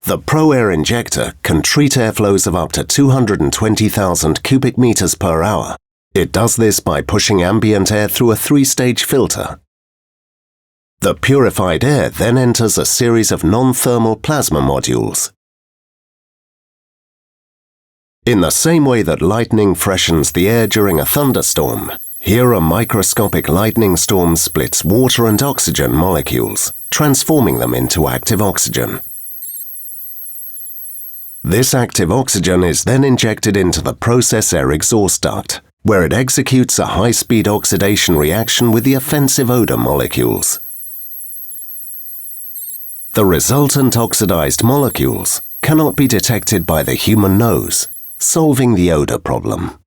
The PROAir injector can treat airflows of up to 220,000 cubic meters per hour. It does this by pushing ambient air through a 3-stage filter. The purified air then enters a series of non-thermal plasma modules. In the same way that lightning freshens the air during a thunderstorm, here a microscopic lightning storm splits water and oxygen molecules, transforming them into active oxygen. This active oxygen is then injected into the process air exhaust duct, where it executes a high-speed oxidation reaction with the offensive odor molecules. The resultant oxidized molecules cannot be detected by the human nose, solving the odor problem.